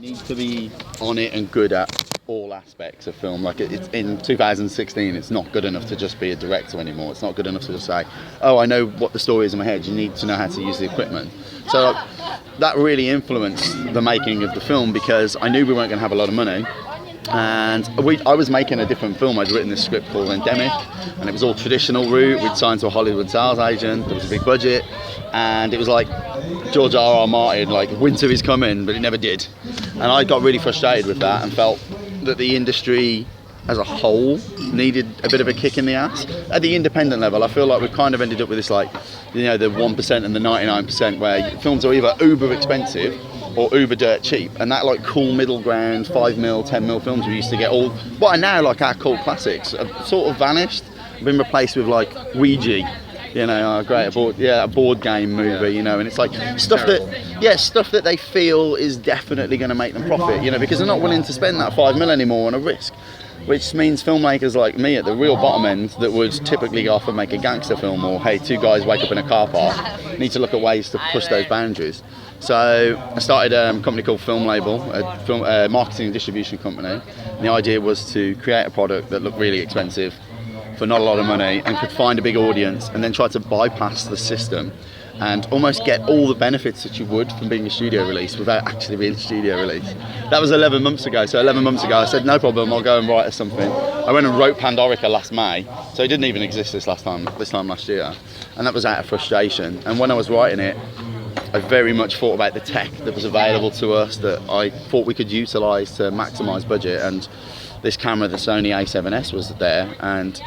need to be on it and good at all aspects of film. Like it's in 2016, it's not good enough to just be a director anymore. It's not good enough to just say, oh, I know what the story is in my head. You need to know how to use the equipment. So that really influenced the making of the film, because I knew we weren't going to have a lot of money. And I was making a different film. I'd written this script called Endemic, and it was all traditional route. We'd signed to a Hollywood sales agent. There was a big budget, and it was like George R.R. Martin, like winter is coming, but it never did. And I got really frustrated with that and felt that the industry as a whole needed a bit of a kick in the ass. At the independent level, I feel like we've kind of ended up with this, like, you know, the 1% and the 99%, where films are either uber expensive or uber dirt cheap, and that like cool middle ground 5mm, 10mm films we used to get, all what are now like our cult classics, have sort of vanished, been replaced with like Ouija, you know, a board game movie, you know, and it's like stuff that they feel is definitely going to make them profit, you know, because they're not willing to spend that 5mm anymore on a risk. Which means filmmakers like me at the real bottom end that would typically go off and make a gangster film, or hey, two guys wake up in a car park, need to look at ways to push those boundaries. So I started a company called Film Label, a marketing and distribution company. And the idea was to create a product that looked really expensive for not a lot of money and could find a big audience, and then try to bypass the system and almost get all the benefits that you would from being a studio release without actually being a studio release. That was 11 months ago. So 11 months ago I said, no problem, I'll go and write us something. I went and wrote Pandorica last May, so it didn't even exist this time last year. And that was out of frustration. And when I was writing it, I very much thought about the tech that was available to us that I thought we could utilise to maximise budget. And this camera, the Sony A7S, was there. And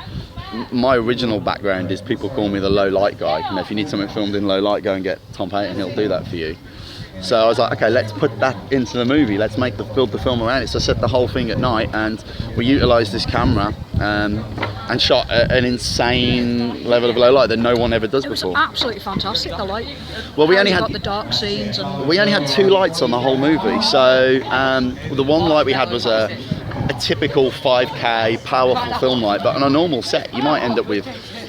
my original background is people call me the low light guy. You know, if you need something filmed in low light, go and get Tom Paton, he'll do that for you. So I was like, okay, let's put that into the movie. Let's build the film around it. So I set the whole thing at night, and we utilised this camera and shot an insane level of low light that no one ever does before. It was absolutely fantastic, the light. Well, we only had the dark scenes. We only had 2 lights on the whole movie. So the one light we had was a typical 5K powerful film light, but on a normal set you might end up with,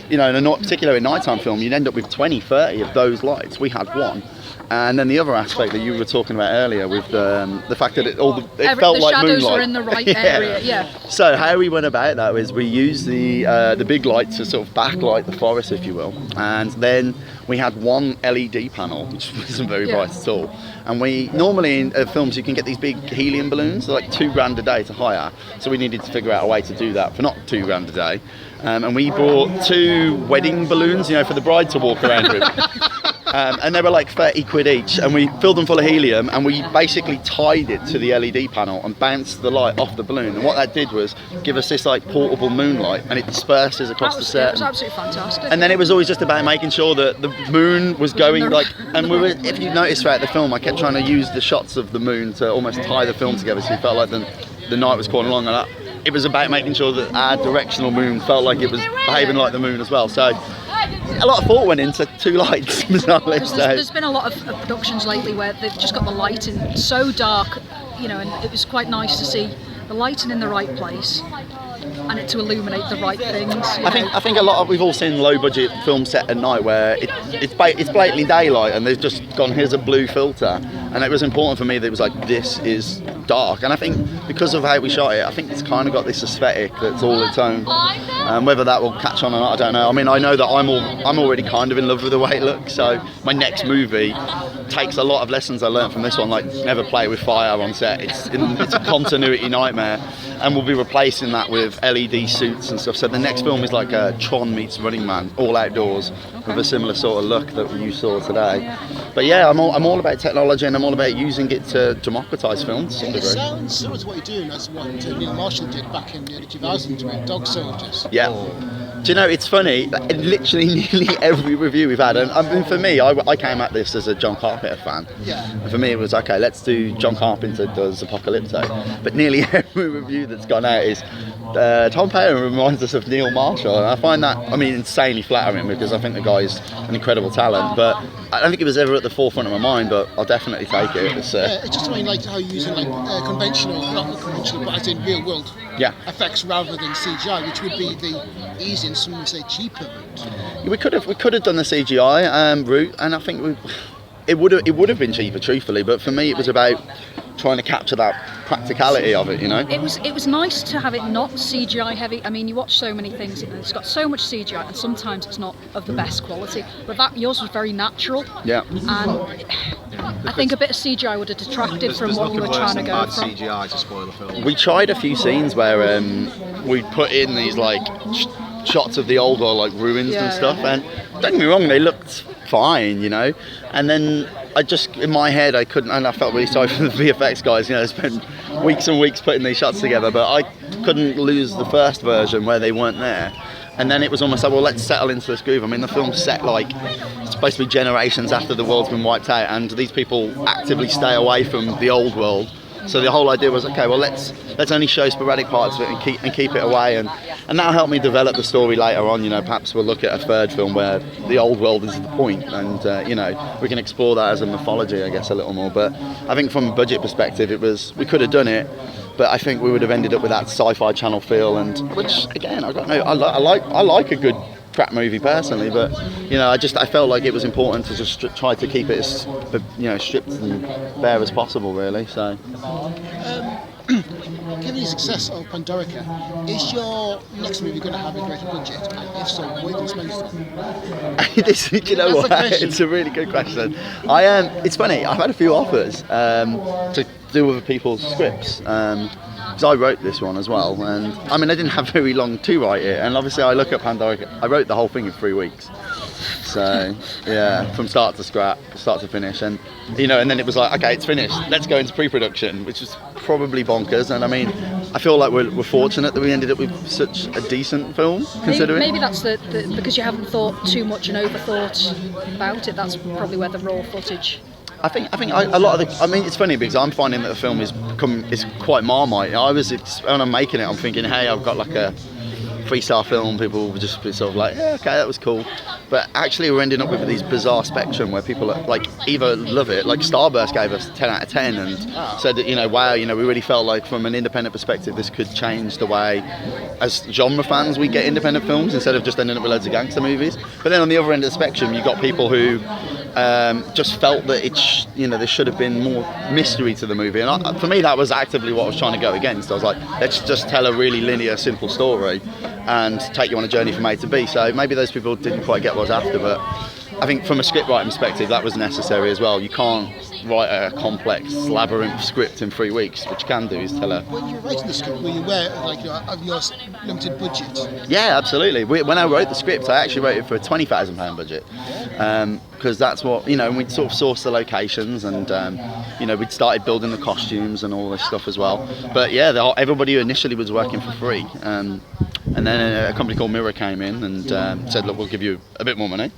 you know, in a particular nighttime film, you'd end up with 20, 30 of those lights. We had one. And then the other aspect that you were talking about earlier with the fact that it felt like moonlight. The shadows were in the right area, yeah. So how we went about that was we used the big light to sort of backlight the forest, if you will. And then we had one LED panel, which wasn't very bright at all. And we normally in films you can get these big helium balloons, they're like $2,000 a day to hire. So we needed to figure out a way to do that for not $2,000 a day. And we bought 2 wedding balloons, you know, for the bride to walk around with. And they were like 30 quid each, and we filled them full of helium, and we basically tied it to the LED panel and bounced the light off the balloon. And what that did was give us this like portable moonlight, and it disperses across the set. It was absolutely fantastic. And then it was always just about making sure that the moon was going like, and we were, if you notice throughout the film, I kept trying to use the shots of the moon to almost tie the film together, so you felt like the night was crawling along, and it was about making sure that our directional moon felt like it was behaving like the moon as well. So a lot of thought went into 2 lights. There's been a lot of productions lately where they've just got the lighting so dark, you know, and it was quite nice to see the lighting in the right place and it to illuminate the right things. I think a lot of, we've all seen low budget film set at night where it's blatantly daylight and they've just gone, here's a blue filter, and it was important for me that it was like, this is dark. And I think because of how we shot it, I think it's kind of got this aesthetic that's all its own. Whether that will catch on or not, I don't know. I mean, I know that I'm already kind of in love with the way it looks, so my next movie takes a lot of lessons I learned from this one, like never play with fire on set. It's a continuity nightmare, and we'll be replacing that with LED suits and stuff. So the next film is like a Tron meets Running Man, all outdoors, with a similar sort of look that you saw today. But yeah, I'm all about technology, and I'm all about using it to democratise films. It sounds similar to what you're doing as what Neil Marshall did back in the early 2000s with Dog Soldiers. Yeah. Do you know, it's funny, literally nearly every review we've had, and I mean, for me, I came at this as a John Carpenter fan. Yeah. And for me it was, okay, let's do John Carpenter does Apocalypto. But nearly every review that's gone out is Tom Paton reminds us of Neil Marshall, and I find that, I mean, insanely flattering, because I think the guy's an incredible talent, but I don't think it was ever at the forefront of my mind, but I'll definitely take it. It's just, I mean, like how you're using like conventional, not conventional, but as in real world effects rather than CGI, which would be the easy and some would say cheaper route. We could have done the CGI route, and I think it would have been cheaper, truthfully, but for me it was about trying to capture that practicality of it, you know. It was nice to have it not CGI heavy. I mean, you watch so many things, it's got so much CGI, and sometimes it's not of the best quality. But yours was very natural. Yeah. And I think a bit of CGI would have detracted from what you were trying to go from. CGI to spoil the film. We tried a few scenes where we put in these like shots of the old world, like ruins and stuff, and don't get me wrong, they looked fine, you know. And then I just, in my head, I couldn't, and I felt really sorry for the VFX guys, you know, they spent weeks and weeks putting these shots together, but I couldn't lose the first version where they weren't there. And then it was almost like, well, let's settle into this groove. I mean, the film's set like, it's supposed to be generations after the world's been wiped out, and these people actively stay away from the old world. So the whole idea was, okay, well, let's only show sporadic parts of it and keep it away, and that'll help me develop the story later on. You know, perhaps we'll look at a third film where the old world is the point, and you know, we can explore that as a mythology, I guess, a little more. But I think from a budget perspective, we could have done it, but I think we would have ended up with that Sci-Fi Channel feel, and which again, I don't know, I like a good crap movie personally, but you know, I felt like it was important to just try to keep it as, you know, stripped and bare as possible, really. So given the success of Pandorica, is your next movie going to have a greater budget, and if so, what are you going to spend it on? You know what, it's a really good question. It's funny, I've had a few offers to do with people's scripts, because I wrote this one as well, and I mean, I didn't have very long to write it, and obviously I look at Pandorica, I wrote the whole thing in 3 weeks, so yeah, from start to finish, and you know, and then it was like, okay, it's finished, let's go into pre-production, which was probably bonkers. And I mean, I feel like we're fortunate that we ended up with such a decent film, considering. Maybe that's the because you haven't thought too much and overthought about it, that's probably where the raw footage. I think a lot of I mean, it's funny because I'm finding that the film is quite Marmite. When I'm making it, I'm thinking, hey, I've got like a 3-star film, people would just be sort of like, yeah, okay, that was cool. But actually we're ending up with these bizarre spectrum where people are, like, either love it, like Starburst gave us 10 out of 10 and said that, you know, wow, you know, we really felt like from an independent perspective this could change the way as genre fans we get independent films instead of just ending up with loads of gangster movies. But then on the other end of the spectrum you got people who just felt that there should have been more mystery to the movie, and for me that was actively what I was trying to go against. I was like, let's just tell a really linear, simple story and take you on a journey from A to B. So maybe those people didn't quite get what I was after, but I think from a script writing perspective that was necessary as well. You can't write a complex labyrinth script in 3 weeks. What you can do is tell a... When you were writing the script, were you aware of your limited budget? Yeah, absolutely. When I wrote the script, I actually wrote it for a £20,000 budget, because that's what, you know, and we'd sort of sourced the locations, and you know, we'd started building the costumes and all this stuff as well. But yeah, everybody initially was working for free, and then a company called Mirror came in and said, look, we'll give you a bit more money.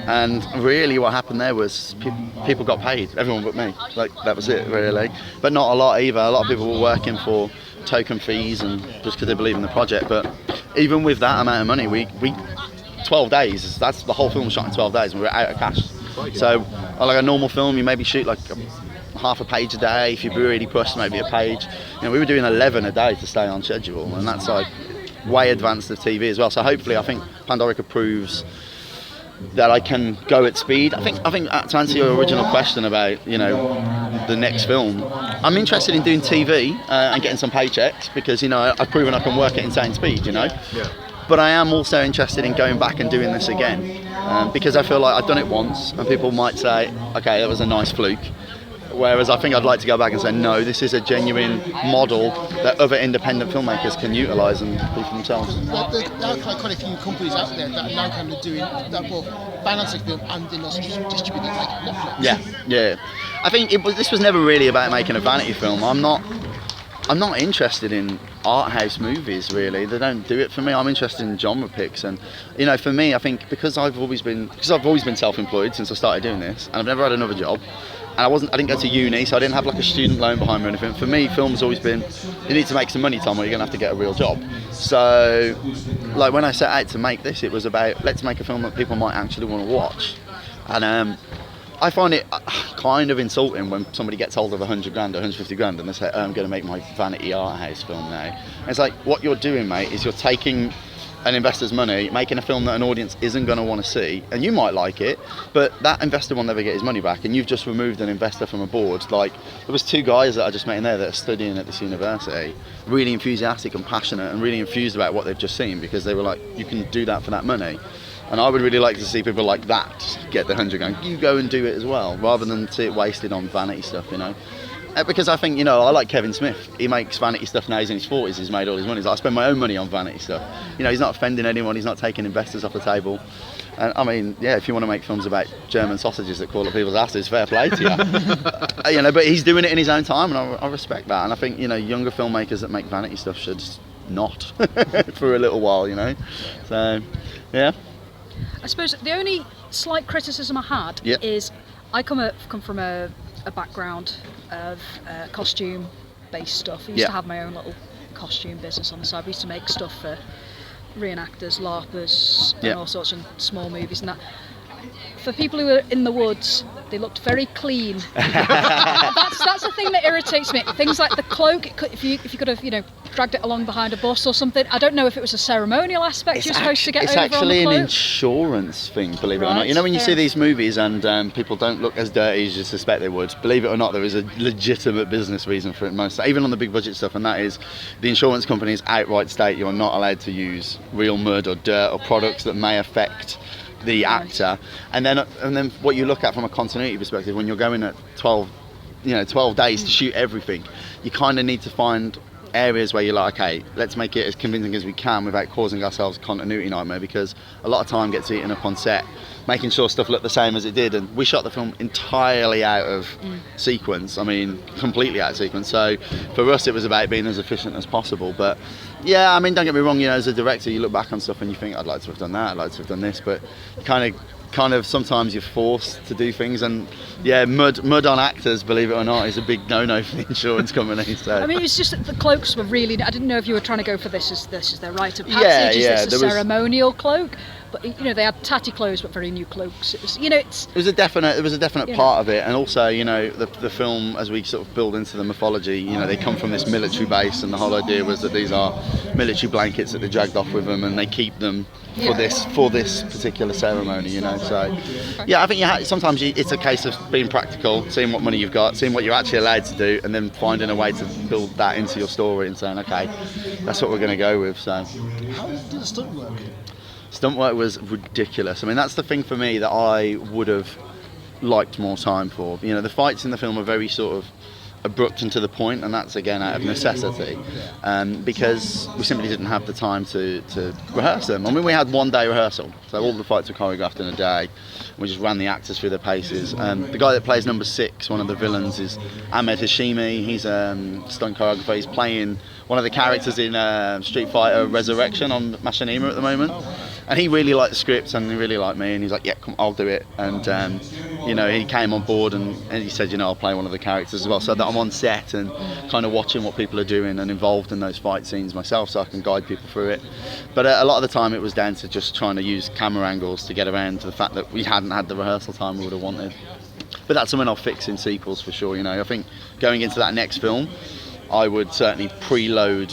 And really what happened there was people got paid, everyone but me. Like, that was it, really. But not a lot either. A lot of people were working for token fees and just because they believe in the project. But even with that amount of money, we 12 days, that's the whole film was shot in 12 days and we were out of cash. So like a normal film, you maybe shoot like half a page a day. If you really push, maybe a page. You know, we were doing 11 a day to stay on schedule, and that's like way advanced of TV as well. So hopefully, I think Pandorica proves that I can go at speed. I think to answer your original question about, you know, the next film, I'm interested in doing TV and getting some paychecks because, you know, I've proven I can work at insane speed, you know. Yeah. But I am also interested in going back and doing this again because I feel like I've done it once and people might say, okay, that was a nice fluke. Whereas I think I'd like to go back and say, no, this is a genuine model that other independent filmmakers can utilise and do for themselves. Well, there are quite a few companies out there that are now kind of doing that, both financing film and then also distributing like Netflix. Yeah. I think this was never really about making a vanity film. I'm not interested in art house movies, really. They don't do it for me. I'm interested in genre picks, and you know, for me, I think because I've always been self-employed since I started doing this, and I've never had another job. And I didn't go to uni, so I didn't have like a student loan behind me or anything. For me, film's always been, you need to make some money, Tom, or you're gonna have to get a real job. So, like when I set out to make this, it was about, let's make a film that people might actually want to watch. And I find it kind of insulting when somebody gets hold of 100 grand or 150 grand and they say, I'm gonna make my vanity art house film now. And it's like, what you're doing, mate, is you're taking an investor's money, making a film that an audience isn't going to want to see, and you might like it, but that investor will never get his money back, and you've just removed an investor from a board. Like, there was 2 guys that I just met in there that are studying at this university, really enthusiastic and passionate and really enthused about what they've just seen, because they were like, you can do that for that money. And I would really like to see people like that get the 100 going, you go and do it as well, rather than see it wasted on vanity stuff, you know. Because I think, you know, I like Kevin Smith. He makes vanity stuff now. He's in his 40s. He's made all his money. He's like, I spend my own money on vanity stuff. You know, he's not offending anyone. He's not taking investors off the table. And I mean, yeah, if you want to make films about German sausages that call up people's asses, fair play to you. You know, but he's doing it in his own time, and I respect that. And I think, you know, younger filmmakers that make vanity stuff should not for a little while, you know. So, yeah. I suppose the only slight criticism I had is I come from a background of costume-based stuff. I used to have my own little costume business on the side. We used to make stuff for reenactors, LARPers, and all sorts of small movies and that. For people who are in the woods, they looked very clean. That's the thing that irritates me. Things like the cloak, if you could have, you know, dragged it along behind a bus or something. I don't know if it was a ceremonial aspect you're supposed to get over on the cloak. It's actually an insurance thing, believe it or not. You know, when you see these movies and people don't look as dirty as you suspect they would, believe it or not, there is a legitimate business reason for it most, even on the big budget stuff, and that is the insurance companies outright state you're not allowed to use real mud or dirt or products that may affect the actor. And then what you look at from a continuity perspective, when you're going at 12 days to shoot everything, you kind of need to find areas where you're like, okay, let's make it as convincing as we can without causing ourselves a continuity nightmare, because a lot of time gets eaten up on set making sure stuff looked the same as it did, and we shot the film entirely out of sequence. I mean, completely out of sequence. So for us it was about being as efficient as possible. But yeah, I mean, don't get me wrong, you know, as a director you look back on stuff and you think, I'd like to have done that, I'd like to have done this, but kind of sometimes you're forced to do things, and yeah, mud on actors, believe it or not, is a big no-no for the insurance company. So I mean, it's just that the cloaks were really, I didn't know if you were trying to go for this is their rite of passage, is this a ceremonial cloak? But you know, they had tatty clothes but very new cloaks. It was, you know, it was a definite part of it. And also, you know, the film, as we sort of build into the mythology, you know, they come from this military base, and the whole idea was that these are military blankets that they dragged off with them, and they keep them for this particular ceremony, you know. So yeah, I think sometimes it's a case of being practical, seeing what money you've got, seeing what you're actually allowed to do, and then finding a way to build that into your story and saying, okay, that's what we're going to go with. So how did the stunt work? Stunt work was ridiculous. I mean, that's the thing for me that I would have liked more time for. You know, the fights in the film are very sort of abrupt and to the point, and that's again out of necessity, because we simply didn't have the time to rehearse them. I mean, we had 1 day rehearsal, so all the fights were choreographed in a day. We just ran the actors through their paces. The guy that plays number 6, one of the villains, is Ahmed Hashimi. He's a stunt choreographer. He's playing one of the characters in Street Fighter Resurrection on Machinima at the moment. And he really liked the script, and he really liked me, and he's like, yeah, come, I'll do it. And you know, he came on board and he said, you know, I'll play one of the characters as well, so that I'm on set and kind of watching what people are doing and involved in those fight scenes myself, so I can guide people through it. But a lot of the time it was down to just trying to use camera angles to get around to the fact that we hadn't had the rehearsal time we would have wanted. But that's something I'll fix in sequels for sure. You know, I think going into that next film, I would certainly preload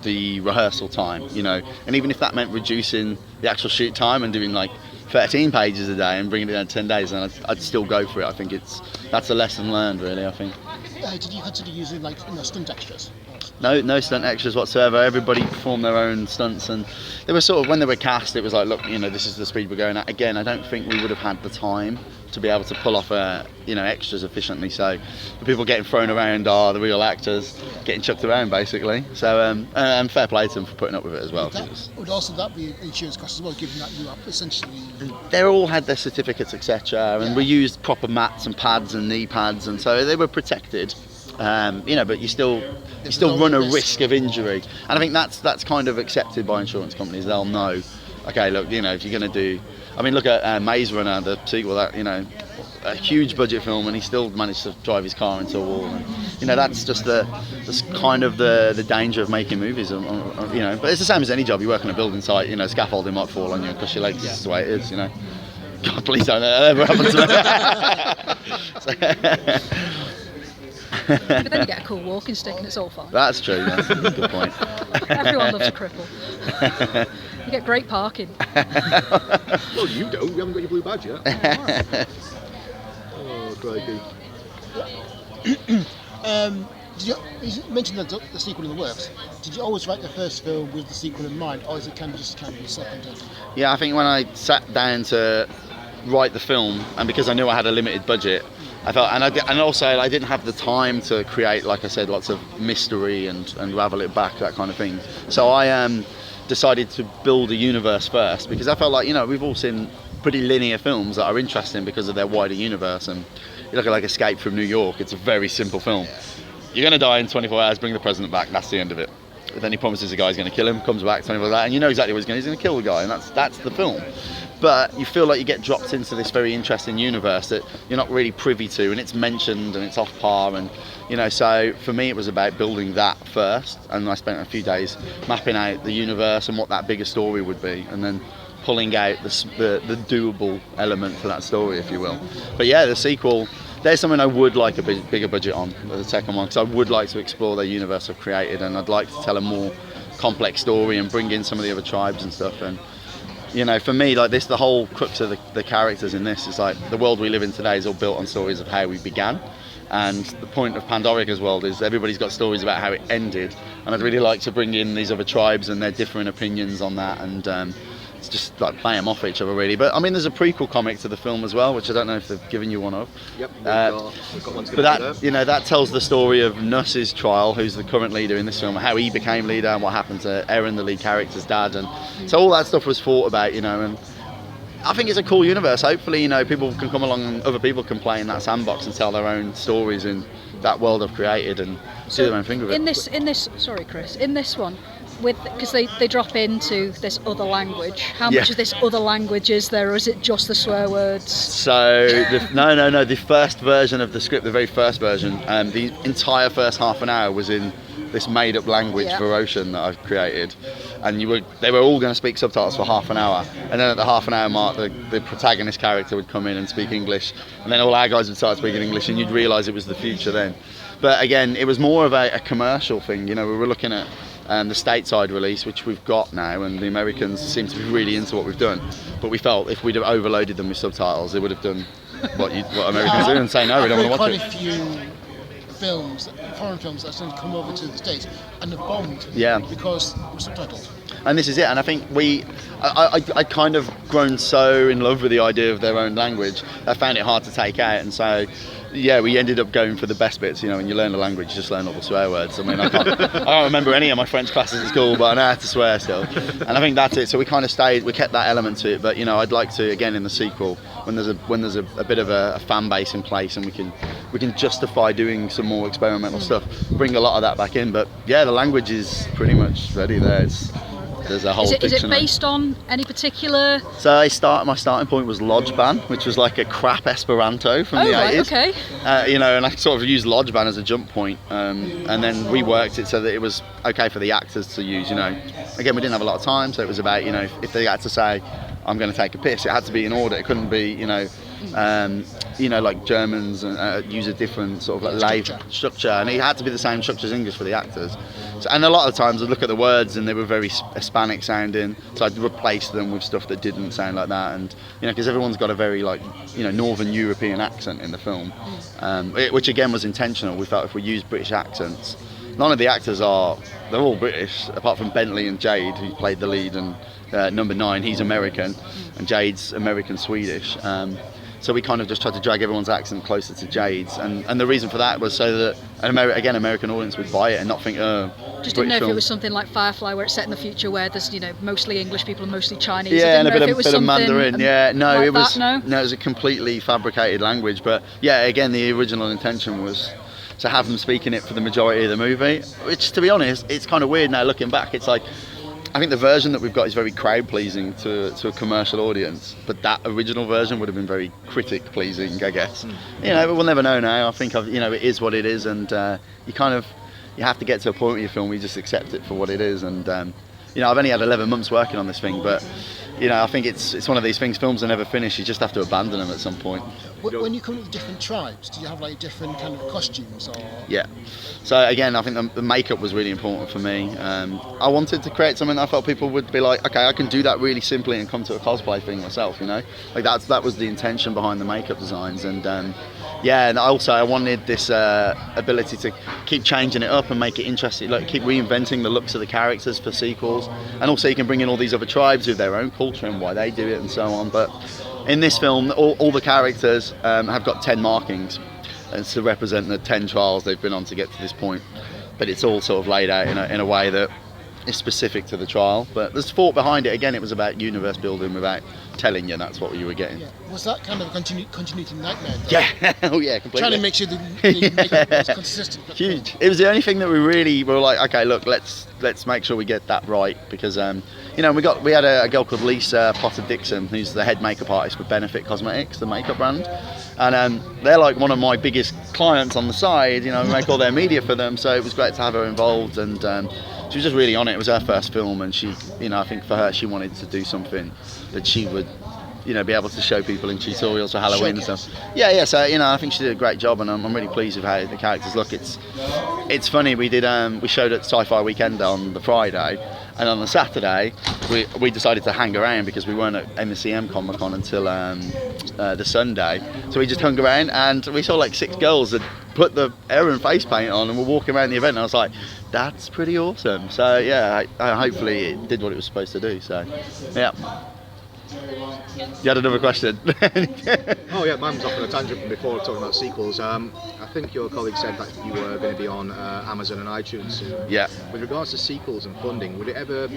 the rehearsal time, you know, and even if that meant reducing the actual shoot time and doing like 13 pages a day and bringing it down to 10 days, then I'd still go for it. I think that's a lesson learned, really, I think. Did you consider using like, you know, stunt extras? No stunt extras whatsoever. Everybody performed their own stunts, and they were sort of, when they were cast, it was like, look, you know, this is the speed we're going at. Again, I don't think we would have had the time to be able to pull off extras efficiently. So the people getting thrown around are the real actors getting chucked around, basically. So and fair play to them for putting up with it as well. Would also that be insurance costs as well, given that you are essentially... They all had their certificates, etc., and we used proper mats and pads and knee pads, and so they were protected. You know, but you still run a risk of injury, and I think that's kind of accepted by insurance companies. They'll know, okay, look, you know, if you're going to do, I mean, look at Maze Runner, the sequel, that, you know, a huge budget film, and he still managed to drive his car into a wall. And, you know, that's kind of the danger of making movies, you know. But it's the same as any job. You work on a building site, you know, scaffolding might fall on you and crush your legs. That's the way it is, you know. God, please don't let that ever happen to me. But then you get a cool walking stick and it's all fine. That's true. That's a good point. Everyone loves a cripple. You get great parking. Well, you don't. You haven't got your blue badge yet. Oh, crikey. You mentioned the sequel in the works. Did you always write the first film with the sequel in mind, or is it kind of just kind of the second? Yeah, I think when I sat down to write the film, and because I knew I had a limited budget, I felt, and also I didn't have the time to create, like I said, lots of mystery and ravel it back, that kind of thing. So I decided to build a universe first, because I felt like, we've all seen pretty linear films that are interesting because of their wider universe. And you look at like Escape from New York, it's a very simple film. You're going to die in 24 hours, bring the president back, that's the end of it. But then he promises the guy's going to kill him, comes back 24 hours, and you know exactly what he's going to kill the guy, and that's the film. But you feel like you get dropped into this very interesting universe that you're not really privy to, and it's mentioned and it's off par, and so for me it was about building that first, and I spent a few days mapping out the universe and what that bigger story would be, and then pulling out the doable element to that story, if you will. But yeah, the sequel, there's something I would like a bigger budget on, the second one, because I would like to explore the universe I've created, and I'd like to tell a more complex story and bring in some of the other tribes and stuff. And for me, like this, the whole crux of the characters in this is like the world we live in today is all built on stories of how we began. And the point of Pandorica's world is everybody's got stories about how it ended, and I'd really like to bring in these other tribes and their different opinions on that, and it's just like play them off each other, really. But I mean, there's a prequel comic to the film as well, which I don't know if they've given you one of. Yep, we've got one to but that tells the story of Nuss's trial, who's the current leader in this film, how he became leader and what happened to Aaron, the lead character's dad, and so all that stuff was thought about, and I think it's a cool universe. Hopefully, people can come along and other people can play in that sandbox and tell their own stories in that world I've created and do their own thing with it. In this, sorry, Chris, in this one, because they drop into this other language. How much of this other language is there, or is it just the swear words? So no. The first version of the script, the very first version, the entire first half an hour was in this made-up language for Ocean that I've created, and they were all going to speak subtitles for half an hour, and then at the half an hour mark, the protagonist character would come in and speak English, and then all our guys would start speaking English, and you'd realise it was the future then. But again, it was more of a commercial thing. We were looking at the stateside release, which we've got now, and the Americans seem to be really into what we've done. But we felt if we'd have overloaded them with subtitles, they would have done what Americans do and say, no, we don't want to watch it. Quite a few foreign films that have come over to the States and have bombed because it was subtitled. And this is it, and I think I kind of grown so in love with the idea of their own language, I found it hard to take out, and so we ended up going for the best bits. When you learn the language, you just learn all the swear words. I mean, I don't remember any of my French classes at school, but I know how to swear still. And I think that's it. So we kind of we kept that element to it. But I'd like to, again, in the sequel, when there's a bit of a fan base in place, and we can justify doing some more experimental stuff, bring a lot of that back in. But the language is pretty much ready there. There's a whole is it based on any particular? So my starting point was Lodgeban, which was like a crap Esperanto from the 80s. Right, okay. And I sort of used Lodgeban as a jump point, and then reworked it so that it was okay for the actors to use. Again, we didn't have a lot of time, so it was about if they had to say, I'm going to take a piss, it had to be in order. It couldn't be like Germans use a different sort of like structure, and it had to be the same structure as English for the actors. So, and a lot of times I'd look at the words and they were very Hispanic sounding, so I'd replace them with stuff that didn't sound like that, and because everyone's got a very Northern European accent in the film, which again was intentional. We felt if we used British accents, none of the actors they're all British apart from Bentley and Jade, who played the lead, and number 9, he's American, and Jade's American Swedish. So we kind of just tried to drag everyone's accent closer to Jade's, and the reason for that was so that an American audience would buy it and not think, just didn't know if it was something like Firefly, where it's set in the future, where there's mostly English people and mostly Chinese. Yeah, and a bit of Mandarin. No, like it was no, it was a completely fabricated language. But again, the original intention was to have them speaking it for the majority of the movie. Which, to be honest, it's kind of weird now looking back. It's like, I think the version that we've got is very crowd pleasing to a commercial audience, but that original version would have been very critic pleasing, I guess. But we'll never know now. I think it is what it is, and you have to get to a point with your film where you just accept it for what it is. And I've only had 11 months working on this thing, but you know, I think it's one of these things. Films are never finished. You just have to abandon them at some point. When you come up with different tribes, do you have like different kind of costumes? Or? Yeah. So again, I think the makeup was really important for me. I wanted to create something that I felt people would be like, okay, I can do that really simply and come to a cosplay thing myself. You know, like that was the intention behind the makeup designs. And yeah, and also I wanted this ability to keep changing it up and make it interesting, like keep reinventing the looks of the characters for sequels, and also you can bring in all these other tribes with their own culture and why they do it and so on. But in this film, all the characters have got 10 markings, and to represent the 10 trials they've been on to get to this point. But it's all sort of laid out in a way that is specific to the trial. But there's thought behind it. Again, it was about universe building without telling you that's what you were getting. Yeah. Was that kind of a continuity nightmare? Though? Yeah, oh yeah, completely. Trying to make sure the makeup was consistent. Huge. It was the only thing that we really were like, okay, look, let's make sure we get that right, because you know, we had a girl called Lisa Potter Dixon, who's the head makeup artist for Benefit Cosmetics, the makeup brand, and they're like one of my biggest clients on the side. You know, we make all their media for them, so it was great to have her involved, and she was just really on it. It was her first film, and she, you know, I think for her, she wanted to do something that she would, you know, be able to show people in tutorials for Halloween and stuff. Yeah. So you know, I think she did a great job, and I'm really pleased with how the characters look. It's funny. We showed at Sci-Fi Weekend on the Friday, and on the Saturday we decided to hang around because we weren't at MSCM Comic Con until the Sunday. So we just hung around, and we saw like 6 girls that put the hair and face paint on and were walking around the event, and I was like, that's pretty awesome. So yeah, hopefully it did what it was supposed to do. So yeah. You had another question? Oh yeah, mine was off on a tangent from before talking about sequels. I think your colleague said that you were going to be on Amazon and iTunes soon. Yeah. With regards to sequels and funding, would it ever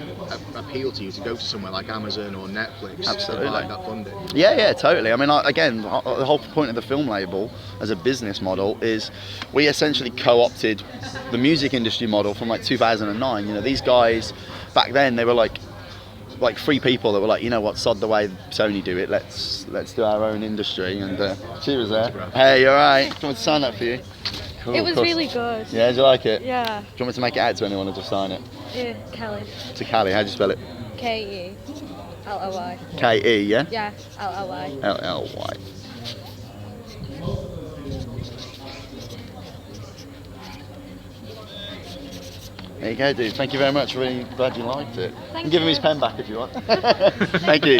appeal to you to go to somewhere like Amazon or Netflix Absolutely. to provide that funding? Yeah, totally. I mean, again, the whole point of the film label as a business model is we essentially co-opted the music industry model from like 2009. You know, these guys back then, they were like 3 people that were like, you know what, sod the way Sony do it, let's do our own industry. And she was there. Hey, you're right. Do you want me to sign that for you? Cool, it was really good. Yeah, did you like it? Yeah. Do you want me to make it out to anyone or just sign it? Yeah, Kelly. To Callie, how do you spell it? Kelly. K-E, yeah? Yeah, Lly. Lly. There you go, dude. Thank you very much. Really glad you liked it. Thank give him you. his pen back if you want. Thank you.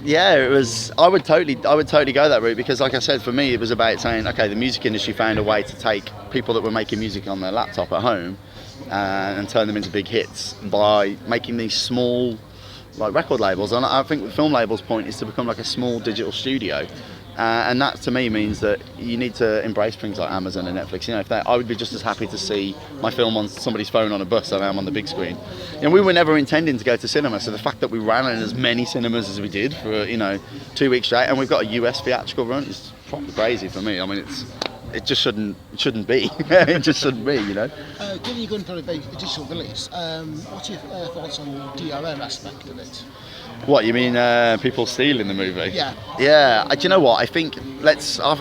Yeah, it was. I would totally go that route, because, like I said, for me, it was about saying, okay, the music industry found a way to take people that were making music on their laptop at home and turn them into big hits by making these small, like, record labels. And I think the film label's point is to become like a small digital studio. And that to me means that you need to embrace things like Amazon and Netflix. You know, I would be just as happy to see my film on somebody's phone on a bus than I am on the big screen. And we were never intending to go to cinema, so the fact that we ran in as many cinemas as we did for 2 weeks straight, and we've got a US theatrical run, is proper crazy for me. I mean, it just shouldn't be. It just shouldn't be, you know. Given you're going for a digital release, what's your thoughts on the DRM aspect of it? What, you mean people stealing the movie? Yeah. Yeah. Do you know what? I think it's time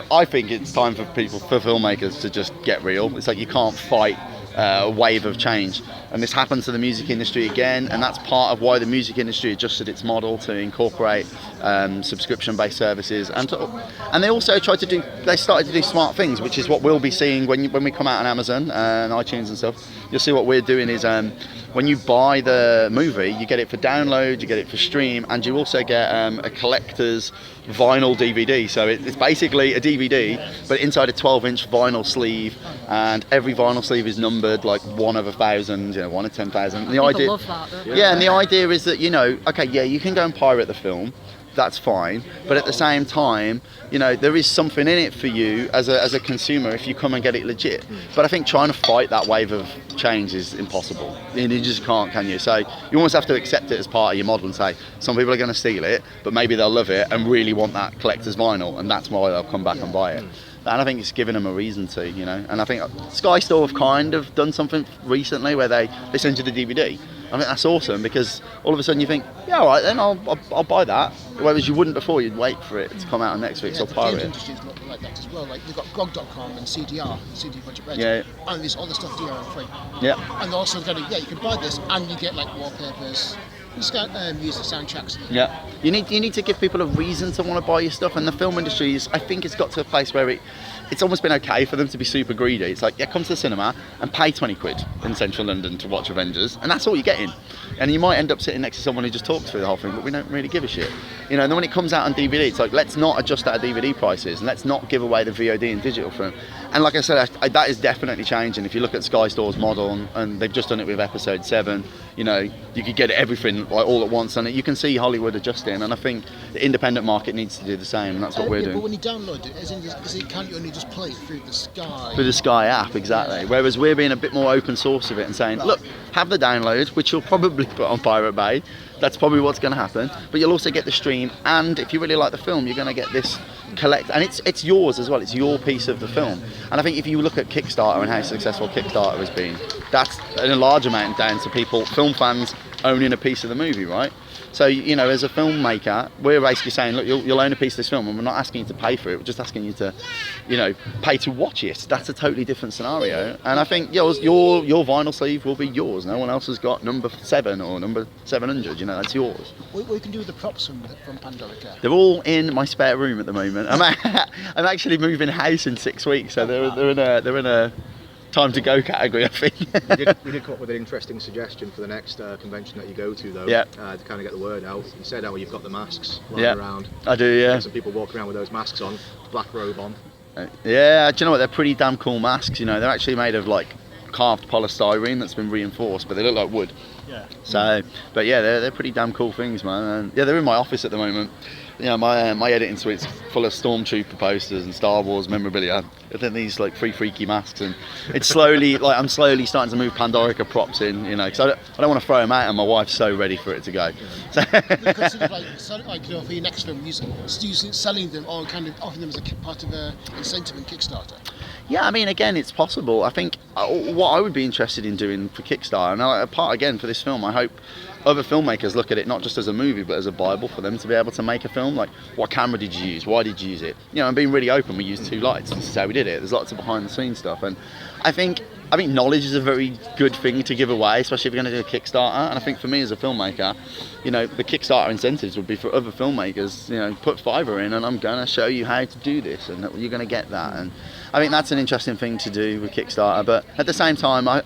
for filmmakers to just get real. It's like you can't fight a wave of change, and this happened to the music industry again, and that's part of why the music industry adjusted its model to incorporate subscription-based services, and they also started to do smart things, which is what we'll be seeing when we come out on Amazon and iTunes and stuff. You'll see what we're doing is when you buy the movie, you get it for download, you get it for stream, and you also get a collector's vinyl DVD. So it's basically a DVD, but inside a 12-inch vinyl sleeve, and every vinyl sleeve is numbered like 1 of 1,000, 1 of 10,000. People love that, don't they? Yeah, and the idea is that, okay, yeah, you can go and pirate the film. That's fine, but at the same time, there is something in it for you as a consumer if you come and get it legit. But I think trying to fight that wave of change is impossible. You just can't, can you? So you almost have to accept it as part of your model and say, some people are going to steal it, but maybe they'll love it and really want that collector's vinyl, and that's why they'll come back and buy it. And I think it's given them a reason to, And I think Sky Store have kind of done something recently where they send you the DVD. I think that's awesome, because all of a sudden you think, yeah, all right, then I'll buy that. Whereas you wouldn't before, you'd wait for it to come out on Netflix or pirate it. The industry is not like that as well. Like they've got GOG.com and CDR, CD Projekt Red, and there's other stuff DRM free. Yeah. And also you can buy this and you get like wallpapers, Just use the soundtracks. Yeah, you need to give people a reason to want to buy your stuff, and the film industry I think it's got to a place where it's almost been okay for them to be super greedy. It's like, yeah, come to the cinema and pay 20 quid in central London to watch Avengers, and that's all you're getting. And you might end up sitting next to someone who just talks through the whole thing, but we don't really give a shit. You know, and then when it comes out on DVD, it's like, let's not adjust our DVD prices, and let's not give away the VOD and digital film. And like I said, that is definitely changing. If you look at Sky Store's model, and they've just done it with Episode 7, you know, you could get everything like all at once, and you can see Hollywood adjusting, and I think the independent market needs to do the same, and that's what we're doing. But when you download it, can't you only just play it through the Sky? Through the Sky app, exactly. Yeah. Whereas we're being a bit more open source of it and saying, look, have the download, which you'll probably put on Pirate Bay. That's probably what's going to happen. But you'll also get the stream, and if you really like the film, you're going to get this collect, and it's yours as well. It's your piece of the film. And I think if you look at Kickstarter and how successful Kickstarter has been, that's in a large amount down to people, film fans, owning a piece of the movie, right? So, you know, as a filmmaker, we're basically saying, look, you'll own a piece of this film, and we're not asking you to pay for it, we're just asking you to, you know, pay to watch it. That's a totally different scenario. And I think your vinyl sleeve will be yours. No one else has got number 7 or number 700, you know, that's yours. What you can do with the props from Pandorica? They're all in my spare room at the moment. I'm actually moving house in 6 weeks, so they're in a time to go category, I think. we did come up with an interesting suggestion for the next convention that you go to, though. Yeah. To kind of get the word out. You said, you've got the masks lying around. I do, yeah. Some people walking around with those masks on, black robe on. Yeah, do you know what? They're pretty damn cool masks. You know, they're actually made of like carved polystyrene that's been reinforced, but they look like wood. Yeah. So, but yeah, they're pretty damn cool things, man. And yeah, they're in my office at the moment. You know, my editing suite's full of Stormtrooper posters and Star Wars memorabilia. And then these like freaky masks, and it's slowly like I'm slowly starting to move Pandorica props in. You know, because I don't want to throw them out, and my wife's so ready for it to go. So like you know, for your next film, selling them or kind of offering them as a part of an incentive in Kickstarter. Yeah, I mean, again, it's possible. I think what I would be interested in doing for Kickstarter, and a part again for this film, I hope other filmmakers look at it not just as a movie but as a bible for them to be able to make a film. Like, what camera did you use? Why did you use it? You know, and being really open, we used 2 lights. This is how we did it. There's lots of behind the scenes stuff, and I think knowledge is a very good thing to give away, especially if you're going to do a Kickstarter. And I think for me as a filmmaker, you know, the Kickstarter incentives would be for other filmmakers. You know, put $5 in, and I'm going to show you how to do this, and you're going to get that. And I think that's an interesting thing to do with Kickstarter. But at the same time, I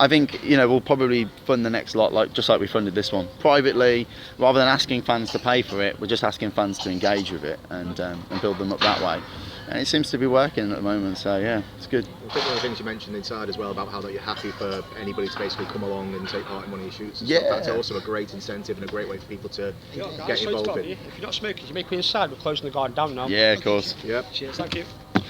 think, you know, we'll probably fund the next lot just like we funded this one privately, rather than asking fans to pay for it. We're just asking fans to engage with it and build them up that way. And it seems to be working at the moment, so yeah, it's good. I think one of the things you mentioned inside as well about how that you're happy for anybody to basically come along and take part in one of your shoots. And stuff. That's also a great incentive and a great way for people to get involved in. If you're not smoking, you make me inside. We're closing the garden down now. Yeah, of course. Yep. Cheers, thank you.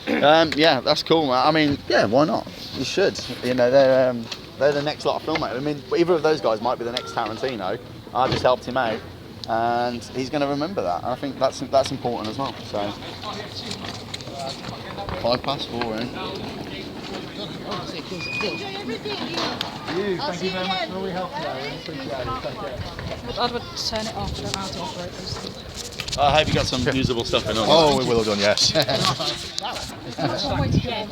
Yeah, that's cool, man. I mean, yeah, why not? You should. You know, they're the next lot of filmmakers. I mean, either of those guys might be the next Tarantino. I just helped him out, and he's going to remember that. And I think that's important as well. So, 4:05, eh? Thank you very much for all your help today. Appreciate it. Take care. I would turn it off. I don't know how to operate those things. I hope you got some usable stuff in on. Oh, we will have done, yes. That's one way to get on.